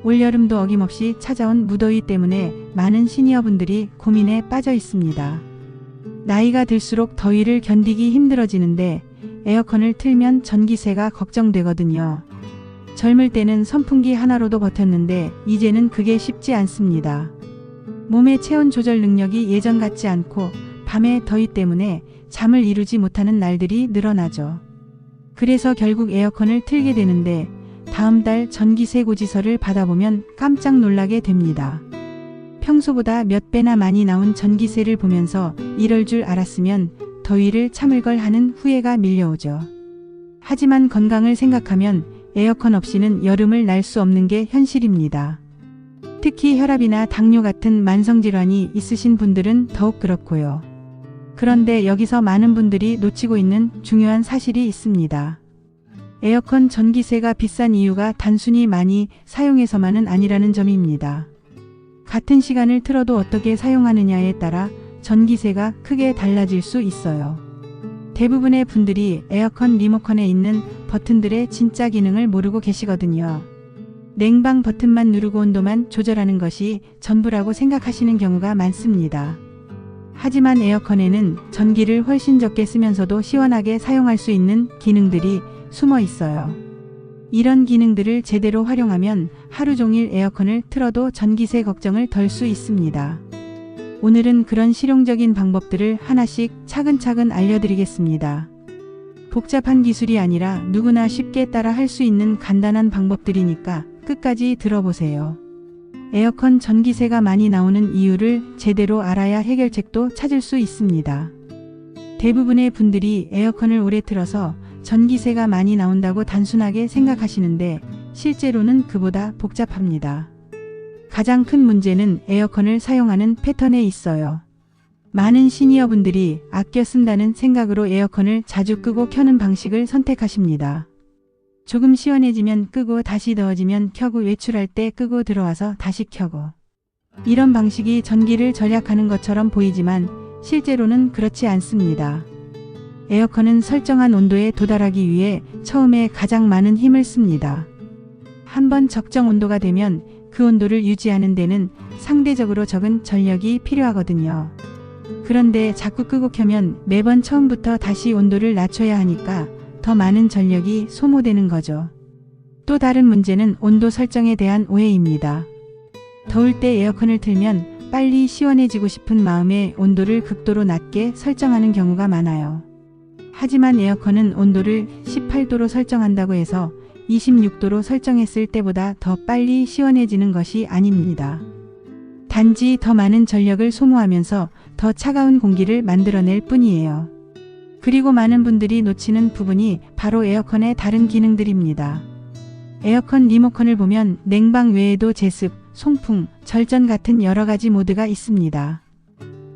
올여름도 어김없이 찾아온 무더위 때문에 많은 시니어분들이 고민에 빠져 있습니다. 나이가 들수록 더위를 견디기 힘들어지는데 에어컨을 틀면 전기세가 걱정되거든요. 젊을 때는 선풍기 하나로도 버텼는데 이제는 그게 쉽지 않습니다. 몸의 체온 조절 능력이 예전 같지 않고 밤의 더위 때문에 잠을 이루지 못하는 날들이 늘어나죠. 그래서 결국 에어컨을 틀게 되는데 다음 달 전기세 고지서를 받아보면 깜짝 놀라게 됩니다. 평소보다 몇 배나 많이 나온 전기세를 보면서 이럴 줄 알았으면 더위를 참을 걸 하는 후회가 밀려오죠. 하지만 건강을 생각하면 에어컨 없이는 여름을 날 수 없는 게 현실입니다. 특히 혈압이나 당뇨 같은 만성질환이 있으신 분들은 더욱 그렇고요. 그런데 여기서 많은 분들이 놓치고 있는 중요한 사실이 있습니다. 에어컨 전기세가 비싼 이유가 단순히 많이 사용해서만은 아니라는 점입니다. 같은 시간을 틀어도 어떻게 사용하느냐에 따라 전기세가 크게 달라질 수 있어요. 대부분의 분들이 에어컨 리모컨에 있는 버튼들의 진짜 기능을 모르고 계시거든요. 냉방 버튼만 누르고 온도만 조절하는 것이 전부라고 생각하시는 경우가 많습니다. 하지만 에어컨에는 전기를 훨씬 적게 쓰면서도 시원하게 사용할 수 있는 기능들이 숨어 있어요. 이런 기능들을 제대로 활용하면 하루 종일 에어컨을 틀어도 전기세 걱정을 덜 수 있습니다. 오늘은 그런 실용적인 방법들을 하나씩 차근차근 알려드리겠습니다. 복잡한 기술이 아니라 누구나 쉽게 따라 할 수 있는 간단한 방법들이니까 끝까지 들어보세요. 에어컨 전기세가 많이 나오는 이유를 제대로 알아야 해결책도 찾을 수 있습니다. 대부분의 분들이 에어컨을 오래 틀어서 전기세가 많이 나온다고 단순하게 생각하시는데 실제로는 그보다 복잡합니다. 가장 큰 문제는 에어컨을 사용하는 패턴에 있어요. 많은 시니어분들이 아껴 쓴다는 생각으로 에어컨을 자주 끄고 켜는 방식을 선택하십니다. 조금 시원해지면 끄고 다시 더워지면 켜고 외출할 때 끄고 들어와서 다시 켜고. 이런 방식이 전기를 절약하는 것처럼 보이지만 실제로는 그렇지 않습니다. 에어컨은 설정한 온도에 도달하기 위해 처음에 가장 많은 힘을 씁니다. 한번 적정 온도가 되면 그 온도를 유지하는 데는 상대적으로 적은 전력이 필요하거든요. 그런데 자꾸 끄고 켜면 매번 처음부터 다시 온도를 낮춰야 하니까 더 많은 전력이 소모되는 거죠. 또 다른 문제는 온도 설정에 대한 오해입니다. 더울 때 에어컨을 틀면 빨리 시원해지고 싶은 마음에 온도를 극도로 낮게 설정하는 경우가 많아요. 하지만 에어컨은 온도를 18도로 설정한다고 해서 26도로 설정했을 때보다 더 빨리 시원해지는 것이 아닙니다. 단지 더 많은 전력을 소모하면서 더 차가운 공기를 만들어낼 뿐이에요. 그리고 많은 분들이 놓치는 부분이 바로 에어컨의 다른 기능들입니다. 에어컨 리모컨을 보면 냉방 외에도 제습, 송풍, 절전 같은 여러 가지 모드가 있습니다.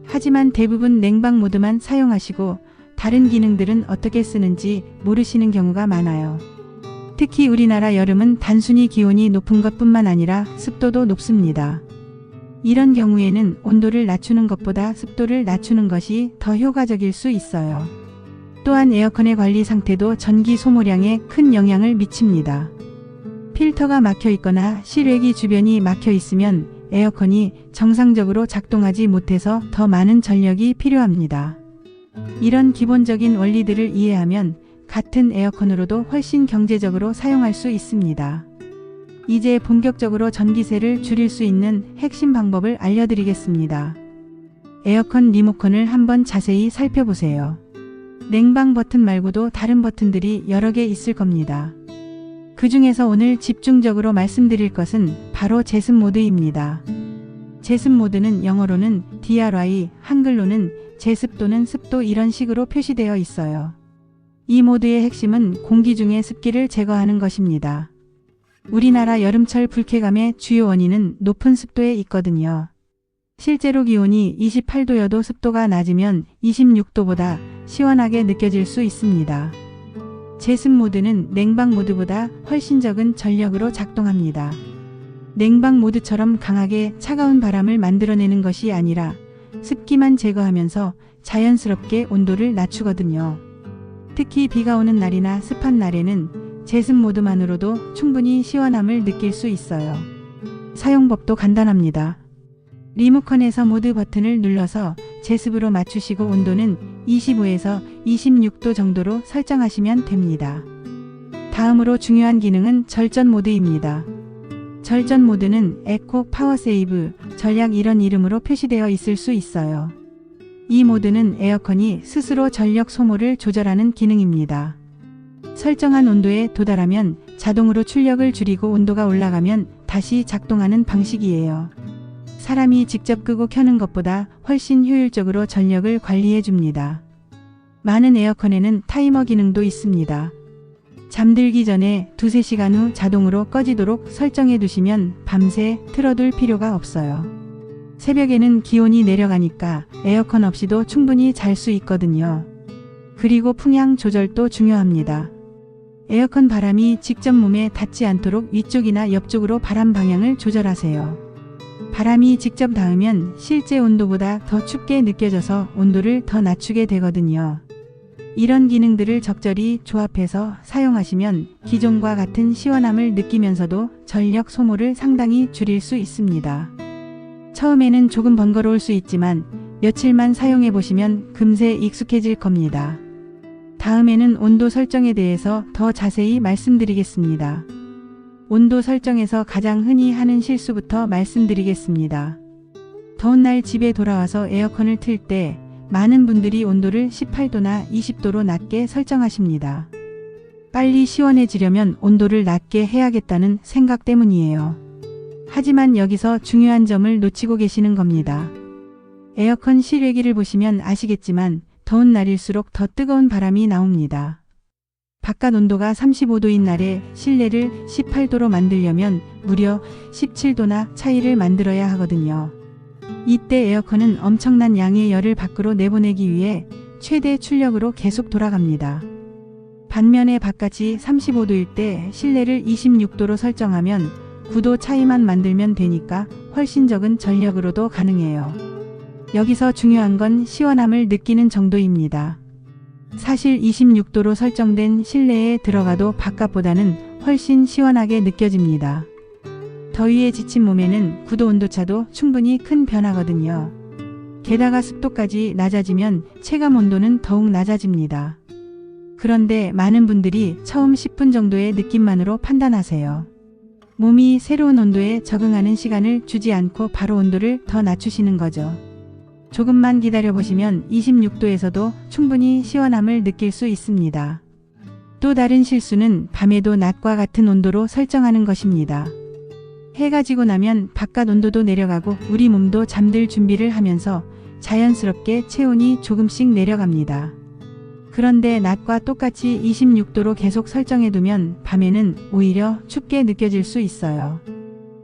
하지만 대부분 냉방 모드만 사용하시고 다른 기능들은 어떻게 쓰는지 모르시는 경우가 많아요. 특히 우리나라 여름은 단순히 기온이 높은 것뿐만 아니라 습도도 높습니다. 이런 경우에는 온도를 낮추는 것보다 습도를 낮추는 것이 더 효과적일 수 있어요. 또한 에어컨의 관리 상태도 전기 소모량에 큰 영향을 미칩니다. 필터가 막혀 있거나 실외기 주변이 막혀 있으면 에어컨이 정상적으로 작동하지 못해서 더 많은 전력이 필요합니다. 이런 기본적인 원리들을 이해하면 같은 에어컨으로도 훨씬 경제적으로 사용할 수 있습니다. 이제 본격적으로 전기세를 줄일 수 있는 핵심 방법을 알려드리겠습니다. 에어컨 리모컨을 한번 자세히 살펴보세요. 냉방 버튼 말고도 다른 버튼들이 여러 개 있을 겁니다. 그 중에서 오늘 집중적으로 말씀드릴 것은 바로 제습 모드입니다. 제습 모드는 영어로는 DRY, 한글로는 제습 또는 습도 이런 식으로 표시되어 있어요. 이 모드의 핵심은 공기 중의 습기를 제거하는 것입니다. 우리나라 여름철 불쾌감의 주요 원인은 높은 습도에 있거든요. 실제로 기온이 28도여도 습도가 낮으면 26도보다 시원하게 느껴질 수 있습니다. 제습 모드는 냉방 모드보다 훨씬 적은 전력으로 작동합니다. 냉방 모드처럼 강하게 차가운 바람을 만들어내는 것이 아니라 습기만 제거하면서 자연스럽게 온도를 낮추거든요. 특히 비가 오는 날이나 습한 날에는 제습 모드만으로도 충분히 시원함을 느낄 수 있어요. 사용법도 간단합니다. 리모컨에서 모드 버튼을 눌러서 제습으로 맞추시고 온도는 25에서 26도 정도로 설정하시면 됩니다. 다음으로 중요한 기능은 절전 모드입니다. 절전 모드는 에코 파워 세이브 전략 이런 이름으로 표시되어 있을 수 있어요. 이 모드는 에어컨이 스스로 전력 소모를 조절하는 기능입니다. 설정한 온도에 도달하면 자동으로 출력을 줄이고 온도가 올라가면 다시 작동하는 방식이에요. 사람이 직접 끄고 켜는 것보다 훨씬 효율적으로 전력을 관리해 줍니다. 많은 에어컨에는 타이머 기능도 있습니다. 잠들기 전에 2-3시간 후 자동으로 꺼지도록 설정해 두시면 밤새 틀어둘 필요가 없어요. 새벽에는 기온이 내려가니까 에어컨 없이도 충분히 잘 수 있거든요. 그리고 풍향 조절도 중요합니다. 에어컨 바람이 직접 몸에 닿지 않도록 위쪽이나 옆쪽으로 바람 방향을 조절하세요. 바람이 직접 닿으면 실제 온도보다 더 춥게 느껴져서 온도를 더 낮추게 되거든요. 이런 기능들을 적절히 조합해서 사용하시면 기존과 같은 시원함을 느끼면서도 전력 소모를 상당히 줄일 수 있습니다. 처음에는 조금 번거로울 수 있지만 며칠만 사용해 보시면 금세 익숙해질 겁니다. 다음에는 온도 설정에 대해서 더 자세히 말씀드리겠습니다. 온도 설정에서 가장 흔히 하는 실수부터 말씀드리겠습니다. 더운 날 집에 돌아와서 에어컨을 틀 때 많은 분들이 온도를 18도나 20도로 낮게 설정하십니다. 빨리 시원해지려면 온도를 낮게 해야겠다는 생각 때문이에요. 하지만 여기서 중요한 점을 놓치고 계시는 겁니다. 에어컨 실외기를 보시면 아시겠지만 더운 날일수록 더 뜨거운 바람이 나옵니다. 바깥 온도가 35도인 날에 실내를 18도로 만들려면 무려 17도나 차이를 만들어야 하거든요. 이때 에어컨은 엄청난 양의 열을 밖으로 내보내기 위해 최대 출력으로 계속 돌아갑니다. 반면에 바깥이 35도일 때 실내를 26도로 설정하면 9도 차이만 만들면 되니까 훨씬 적은 전력으로도 가능해요. 여기서 중요한 건 시원함을 느끼는 정도입니다. 사실 26도로 설정된 실내에 들어가도 바깥보다는 훨씬 시원하게 느껴집니다. 더위에 지친 몸에는 9도 온도차도 충분히 큰 변화거든요. 게다가 습도까지 낮아지면 체감 온도는 더욱 낮아집니다. 그런데 많은 분들이 처음 10분 정도의 느낌만으로 판단하세요. 몸이 새로운 온도에 적응하는 시간을 주지 않고 바로 온도를 더 낮추시는 거죠. 조금만 기다려보시면 26도에서도 충분히 시원함을 느낄 수 있습니다. 또 다른 실수는 밤에도 낮과 같은 온도로 설정하는 것입니다. 해가 지고 나면 바깥 온도도 내려가고 우리 몸도 잠들 준비를 하면서 자연스럽게 체온이 조금씩 내려갑니다. 그런데 낮과 똑같이 26도로 계속 설정해두면 밤에는 오히려 춥게 느껴질 수 있어요.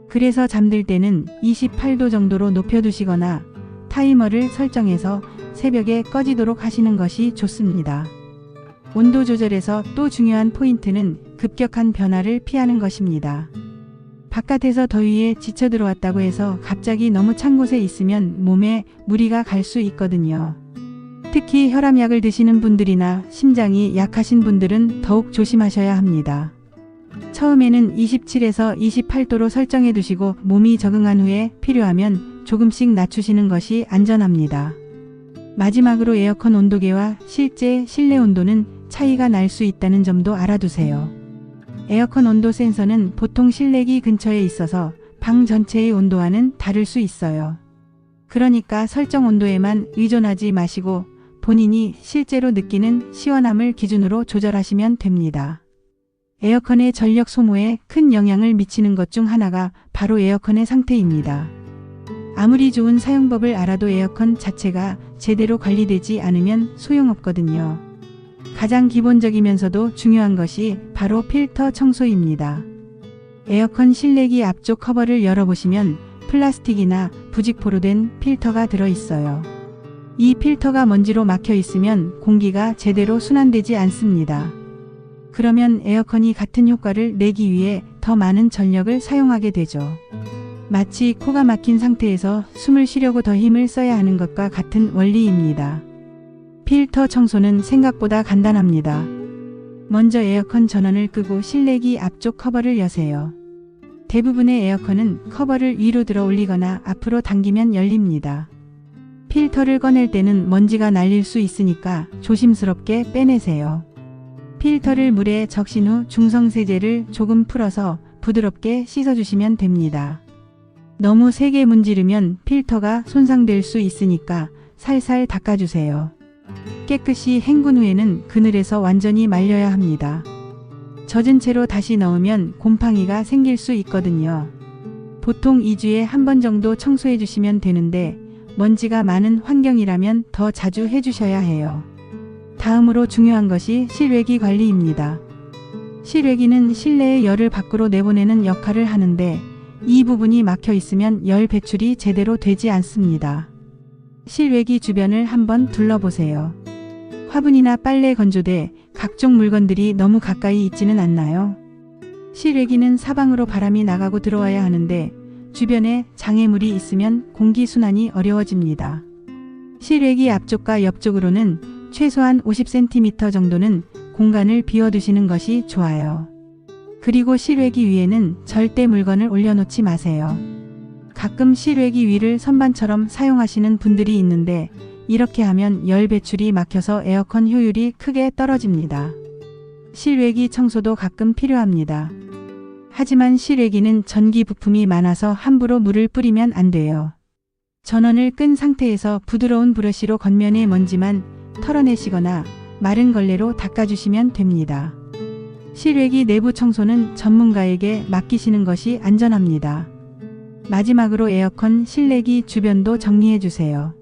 그래서 잠들 때는 28도 정도로 높여두시거나 타이머를 설정해서 새벽에 꺼지도록 하시는 것이 좋습니다. 온도 조절에서 또 중요한 포인트는 급격한 변화를 피하는 것입니다. 바깥에서 더위에 지쳐 들어왔다고 해서 갑자기 너무 찬 곳에 있으면 몸에 무리가 갈 수 있거든요. 특히 혈압약을 드시는 분들이나 심장이 약하신 분들은 더욱 조심하셔야 합니다. 처음에는 27에서 28도로 설정해 두시고 몸이 적응한 후에 필요하면 조금씩 낮추시는 것이 안전합니다. 마지막으로 에어컨 온도계와 실제 실내 온도는 차이가 날 수 있다는 점도 알아두세요. 에어컨 온도 센서는 보통 실내기 근처에 있어서 방 전체의 온도와는 다를 수 있어요. 그러니까 설정 온도에만 의존하지 마시고 본인이 실제로 느끼는 시원함을 기준으로 조절하시면 됩니다. 에어컨의 전력 소모에 큰 영향을 미치는 것 중 하나가 바로 에어컨의 상태입니다. 아무리 좋은 사용법을 알아도 에어컨 자체가 제대로 관리되지 않으면 소용없거든요. 가장 기본적이면서도 중요한 것이 바로 필터 청소입니다. 에어컨 실내기 앞쪽 커버를 열어보시면 플라스틱이나 부직포로 된 필터가 들어있어요. 이 필터가 먼지로 막혀 있으면 공기가 제대로 순환되지 않습니다. 그러면 에어컨이 같은 효과를 내기 위해 더 많은 전력을 사용하게 되죠. 마치 코가 막힌 상태에서 숨을 쉬려고 더 힘을 써야 하는 것과 같은 원리입니다. 필터 청소는 생각보다 간단합니다. 먼저 에어컨 전원을 끄고 실내기 앞쪽 커버를 여세요. 대부분의 에어컨은 커버를 위로 들어 올리거나 앞으로 당기면 열립니다. 필터를 꺼낼 때는 먼지가 날릴 수 있으니까 조심스럽게 빼내세요. 필터를 물에 적신 후 중성세제를 조금 풀어서 부드럽게 씻어주시면 됩니다. 너무 세게 문지르면 필터가 손상될 수 있으니까 살살 닦아주세요. 깨끗이 헹군 후에는 그늘에서 완전히 말려야 합니다. 젖은 채로 다시 넣으면 곰팡이가 생길 수 있거든요. 보통 2주에 한 번 정도 청소해 주시면 되는데 먼지가 많은 환경이라면 더 자주 해주셔야 해요. 다음으로 중요한 것이 실외기 관리입니다. 실외기는 실내의 열을 밖으로 내보내는 역할을 하는데 이 부분이 막혀 있으면 열 배출이 제대로 되지 않습니다. 실외기 주변을 한번 둘러보세요. 화분이나 빨래 건조대, 각종 물건들이 너무 가까이 있지는 않나요? 실외기는 사방으로 바람이 나가고 들어와야 하는데 주변에 장애물이 있으면 공기순환이 어려워집니다. 실외기 앞쪽과 옆쪽으로는 최소한 50cm 정도는 공간을 비워두시는 것이 좋아요. 그리고 실외기 위에는 절대 물건을 올려놓지 마세요. 가끔 실외기 위를 선반처럼 사용하시는 분들이 있는데 이렇게 하면 열 배출이 막혀서 에어컨 효율이 크게 떨어집니다. 실외기 청소도 가끔 필요합니다. 하지만 실외기는 전기 부품이 많아서 함부로 물을 뿌리면 안 돼요. 전원을 끈 상태에서 부드러운 브러쉬로 겉면의 먼지만 털어내시거나 마른 걸레로 닦아주시면 됩니다. 실외기 내부 청소는 전문가에게 맡기시는 것이 안전합니다. 마지막으로 에어컨 실내기 주변도 정리해 주세요.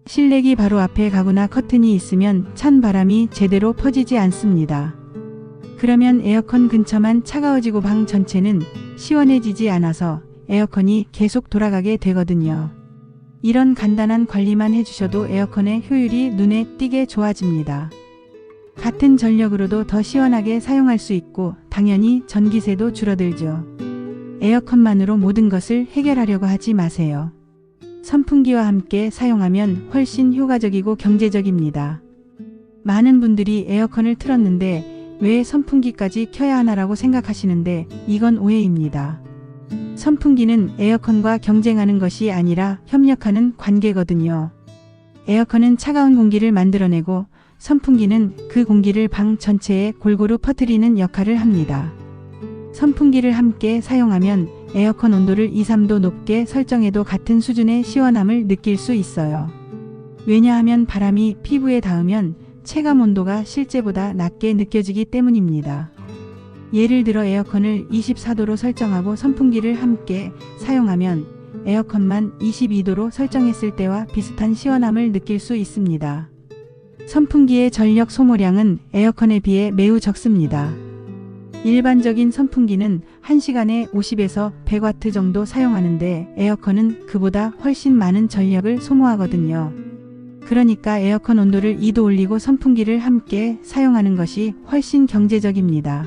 실내기 바로 앞에 가구나 커튼이 있으면 찬 바람이 제대로 퍼지지 않습니다. 그러면 에어컨 근처만 차가워지고 방 전체는 시원해지지 않아서 에어컨이 계속 돌아가게 되거든요. 이런 간단한 관리만 해주셔도 에어컨의 효율이 눈에 띄게 좋아집니다. 같은 전력으로도 더 시원하게 사용할 수 있고 당연히 전기세도 줄어들죠. 에어컨만으로 모든 것을 해결하려고 하지 마세요. 선풍기와 함께 사용하면 훨씬 효과적이고 경제적입니다. 많은 분들이 에어컨을 틀었는데 왜 선풍기까지 켜야 하나라고 생각하시는데 이건 오해입니다. 선풍기는 에어컨과 경쟁하는 것이 아니라 협력하는 관계거든요. 에어컨은 차가운 공기를 만들어내고 선풍기는 그 공기를 방 전체에 골고루 퍼뜨리는 역할을 합니다. 선풍기를 함께 사용하면 에어컨 온도를 2, 3도 높게 설정해도 같은 수준의 시원함을 느낄 수 있어요. 왜냐하면 바람이 피부에 닿으면 체감 온도가 실제보다 낮게 느껴지기 때문입니다. 예를 들어 에어컨을 24도로 설정하고 선풍기를 함께 사용하면 에어컨만 22도로 설정했을 때와 비슷한 시원함을 느낄 수 있습니다. 선풍기의 전력 소모량은 에어컨에 비해 매우 적습니다. 일반적인 선풍기는 1시간에 50에서 100W 정도 사용하는데 에어컨은 그보다 훨씬 많은 전력을 소모하거든요. 그러니까 에어컨 온도를 2도 올리고 선풍기를 함께 사용하는 것이 훨씬 경제적입니다.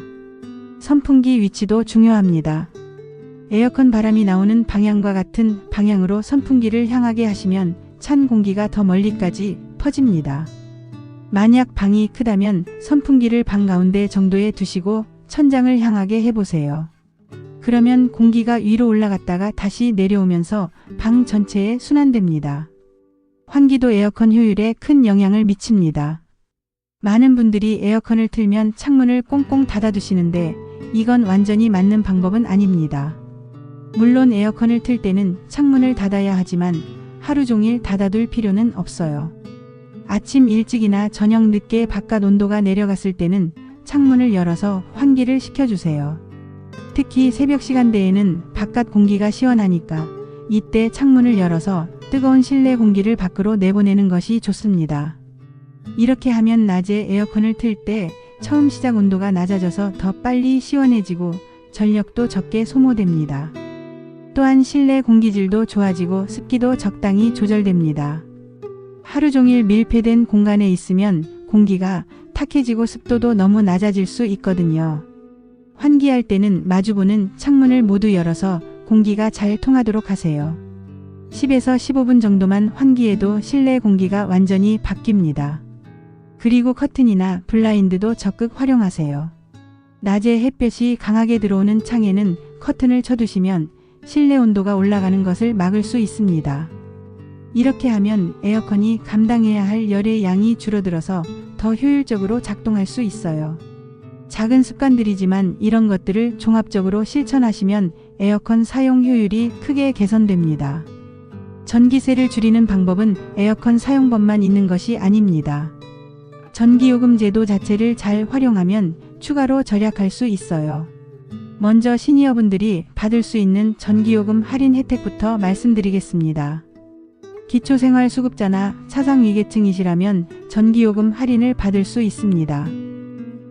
선풍기 위치도 중요합니다. 에어컨 바람이 나오는 방향과 같은 방향으로 선풍기를 향하게 하시면 찬 공기가 더 멀리까지 퍼집니다. 만약 방이 크다면 선풍기를 방 가운데 정도에 두시고 천장을 향하게 해보세요. 그러면 공기가 위로 올라갔다가 다시 내려오면서 방 전체에 순환됩니다. 환기도 에어컨 효율에 큰 영향을 미칩니다. 많은 분들이 에어컨을 틀면 창문을 꽁꽁 닫아두시는데 이건 완전히 맞는 방법은 아닙니다. 물론 에어컨을 틀 때는 창문을 닫아야 하지만 하루 종일 닫아둘 필요는 없어요. 아침 일찍이나 저녁 늦게 바깥 온도가 내려갔을 때는 창문을 열어서 환기를 시켜주세요. 특히 새벽 시간대에는 바깥 공기가 시원하니까 이때 창문을 열어서 뜨거운 실내 공기를 밖으로 내보내는 것이 좋습니다. 이렇게 하면 낮에 에어컨을 틀 때 처음 시작 온도가 낮아져서 더 빨리 시원해지고 전력도 적게 소모됩니다. 또한 실내 공기질도 좋아지고 습기도 적당히 조절됩니다. 하루 종일 밀폐된 공간에 있으면 공기가 탁해지고 습도도 너무 낮아질 수 있거든요. 환기할 때는 마주보는 창문을 모두 열어서 공기가 잘 통하도록 하세요. 10에서 15분 정도만 환기해도 실내 공기가 완전히 바뀝니다. 그리고 커튼이나 블라인드도 적극 활용하세요. 낮에 햇볕이 강하게 들어오는 창에는 커튼을 쳐두시면 실내 온도가 올라가는 것을 막을 수 있습니다. 이렇게 하면 에어컨이 감당해야 할 열의 양이 줄어들어서 더 효율적으로 작동할 수 있어요. 작은 습관들이지만 이런 것들을 종합적으로 실천하시면 에어컨 사용 효율이 크게 개선됩니다. 전기세를 줄이는 방법은 에어컨 사용법만 있는 것이 아닙니다. 전기요금 제도 자체를 잘 활용하면 추가로 절약할 수 있어요. 먼저 시니어분들이 받을 수 있는 전기요금 할인 혜택부터 말씀드리겠습니다. 기초생활수급자나 차상위계층이시라면 전기요금 할인을 받을 수 있습니다.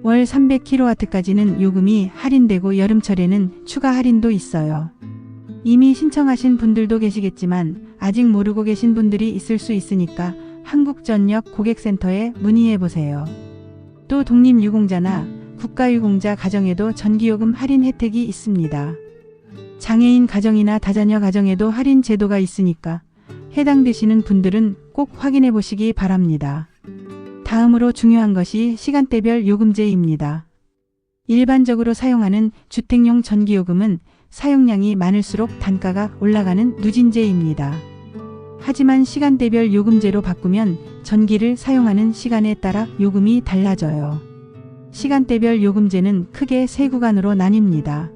월 300kW까지는 요금이 할인되고 여름철에는 추가 할인도 있어요. 이미 신청하신 분들도 계시겠지만 아직 모르고 계신 분들이 있을 수 있으니까 한국전력 고객센터에 문의해보세요. 또 독립유공자나 국가유공자 가정에도 전기요금 할인 혜택이 있습니다. 장애인 가정이나 다자녀 가정에도 할인 제도가 있으니까 해당되시는 분들은 꼭 확인해 보시기 바랍니다. 다음으로 중요한 것이 시간대별 요금제입니다. 일반적으로 사용하는 주택용 전기요금은 사용량이 많을수록 단가가 올라가는 누진제입니다. 하지만 시간대별 요금제로 바꾸면 전기를 사용하는 시간에 따라 요금이 달라져요. 시간대별 요금제는 크게 세 구간으로 나뉩니다.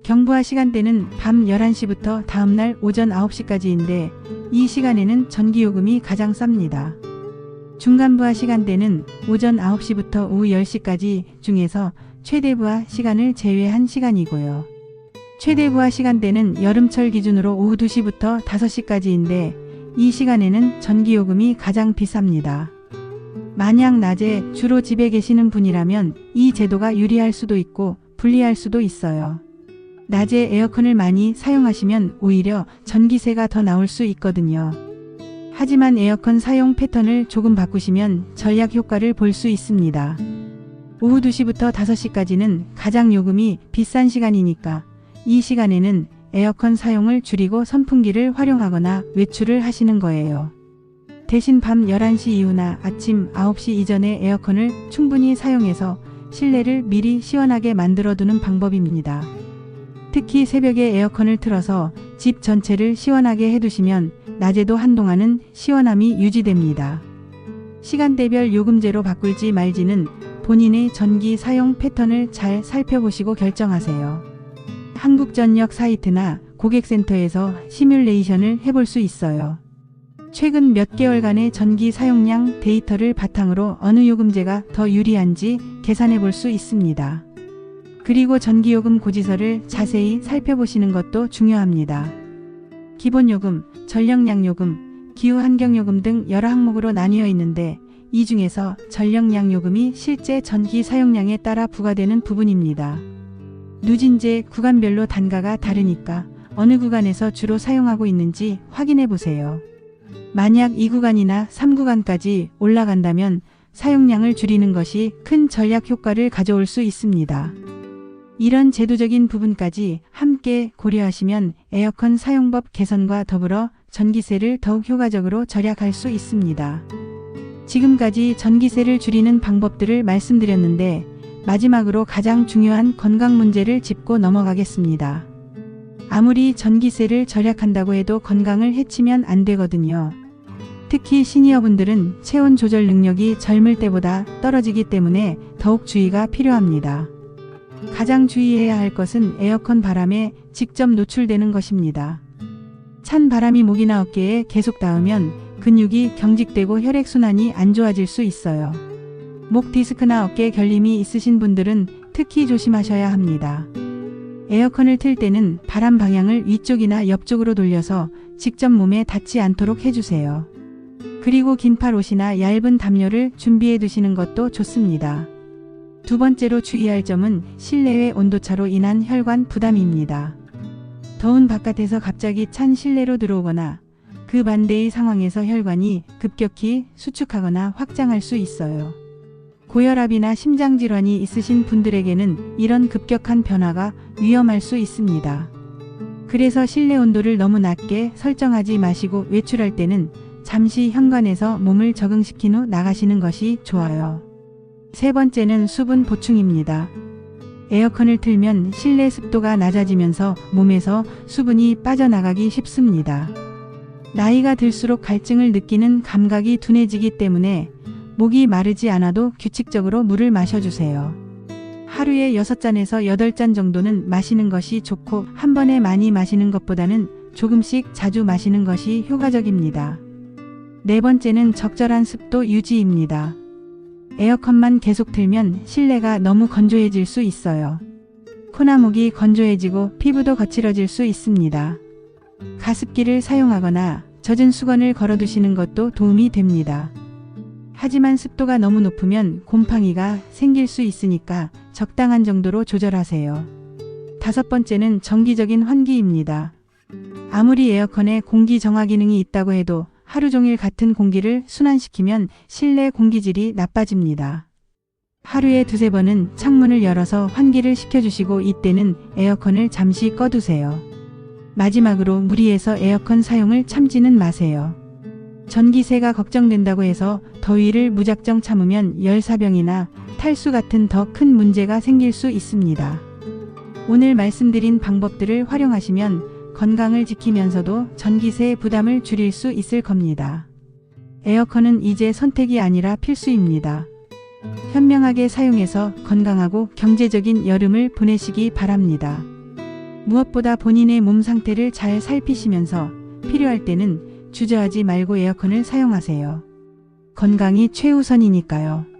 경부하 시간대는 밤 11시부터 다음날 오전 9시까지인데 이 시간에는 전기요금이 가장 쌉니다. 중간부하 시간대는 오전 9시부터 오후 10시까지 중에서 최대부하 시간을 제외한 시간이고요. 최대부하 시간대는 여름철 기준으로 오후 2시부터 5시까지인데 이 시간에는 전기요금이 가장 비쌉니다. 만약 낮에 주로 집에 계시는 분이라면 이 제도가 유리할 수도 있고 불리할 수도 있어요. 낮에 에어컨을 많이 사용하시면 오히려 전기세가 더 나올 수 있거든요. 하지만 에어컨 사용 패턴을 조금 바꾸시면 전략 효과를 볼 수 있습니다. 오후 2시부터 5시까지는 가장 요금이 비싼 시간이니까 이 시간에는 에어컨 사용을 줄이고 선풍기를 활용하거나 외출을 하시는 거예요. 대신 밤 11시 이후나 아침 9시 이전에 에어컨을 충분히 사용해서 실내를 미리 시원하게 만들어두는 방법입니다. 특히 새벽에 에어컨을 틀어서 집 전체를 시원하게 해두시면 낮에도 한동안은 시원함이 유지됩니다. 시간대별 요금제로 바꿀지 말지는 본인의 전기 사용 패턴을 잘 살펴보시고 결정하세요. 한국전력 사이트나 고객센터에서 시뮬레이션을 해볼 수 있어요. 최근 몇 개월간의 전기 사용량 데이터를 바탕으로 어느 요금제가 더 유리한지 계산해 볼 수 있습니다. 그리고 전기요금 고지서를 자세히 살펴보시는 것도 중요합니다. 기본요금, 전력량요금, 기후환경요금 등 여러 항목으로 나뉘어 있는데 이 중에서 전력량요금이 실제 전기 사용량에 따라 부과되는 부분입니다. 누진제 구간별로 단가가 다르니까 어느 구간에서 주로 사용하고 있는지 확인해 보세요. 만약 2구간이나 3구간까지 올라간다면 사용량을 줄이는 것이 큰 전략 효과를 가져올 수 있습니다. 이런 제도적인 부분까지 함께 고려하시면 에어컨 사용법 개선과 더불어 전기세를 더욱 효과적으로 절약할 수 있습니다. 지금까지 전기세를 줄이는 방법들을 말씀드렸는데 마지막으로 가장 중요한 건강 문제를 짚고 넘어가겠습니다. 아무리 전기세를 절약한다고 해도 건강을 해치면 안 되거든요. 특히 시니어분들은 체온 조절 능력이 젊을 때보다 떨어지기 때문에 더욱 주의가 필요합니다. 가장 주의해야 할 것은 에어컨 바람에 직접 노출되는 것입니다. 찬 바람이 목이나 어깨에 계속 닿으면 근육이 경직되고 혈액순환이 안 좋아질 수 있어요. 목 디스크나 어깨 결림이 있으신 분들은 특히 조심하셔야 합니다. 에어컨을 틀 때는 바람 방향을 위쪽이나 옆쪽으로 돌려서 직접 몸에 닿지 않도록 해주세요. 그리고 긴팔 옷이나 얇은 담요를 준비해 두시는 것도 좋습니다. 두 번째로 주의할 점은 실내외 온도차로 인한 혈관 부담입니다. 더운 바깥에서 갑자기 찬 실내로 들어오거나 그 반대의 상황에서 혈관이 급격히 수축하거나 확장할 수 있어요. 고혈압이나 심장질환이 있으신 분들에게는 이런 급격한 변화가 위험할 수 있습니다. 그래서 실내 온도를 너무 낮게 설정하지 마시고 외출할 때는 잠시 현관에서 몸을 적응시킨 후 나가시는 것이 좋아요. 세 번째는 수분 보충입니다. 에어컨을 틀면 실내 습도가 낮아지면서 몸에서 수분이 빠져나가기 쉽습니다. 나이가 들수록 갈증을 느끼는 감각이 둔해지기 때문에 목이 마르지 않아도 규칙적으로 물을 마셔주세요. 하루에 6잔에서 8잔 정도는 마시는 것이 좋고 한 번에 많이 마시는 것보다는 조금씩 자주 마시는 것이 효과적입니다. 네 번째는 적절한 습도 유지입니다. 에어컨만 계속 틀면 실내가 너무 건조해질 수 있어요. 코나 목이 건조해지고 피부도 거칠어질 수 있습니다. 가습기를 사용하거나 젖은 수건을 걸어두시는 것도 도움이 됩니다. 하지만 습도가 너무 높으면 곰팡이가 생길 수 있으니까 적당한 정도로 조절하세요. 다섯 번째는 정기적인 환기입니다. 아무리 에어컨에 공기 정화 기능이 있다고 해도 하루 종일 같은 공기를 순환시키면 실내 공기질이 나빠집니다. 하루에 2-3번은 창문을 열어서 환기를 시켜주시고 이때는 에어컨을 잠시 꺼두세요. 마지막으로 무리해서 에어컨 사용을 참지는 마세요. 전기세가 걱정된다고 해서 더위를 무작정 참으면 열사병이나 탈수 같은 더 큰 문제가 생길 수 있습니다. 오늘 말씀드린 방법들을 활용하시면 건강을 지키면서도 전기세 부담을 줄일 수 있을 겁니다. 에어컨은 이제 선택이 아니라 필수입니다. 현명하게 사용해서 건강하고 경제적인 여름을 보내시기 바랍니다. 무엇보다 본인의 몸 상태를 잘 살피시면서 필요할 때는 주저하지 말고 에어컨을 사용하세요. 건강이 최우선이니까요.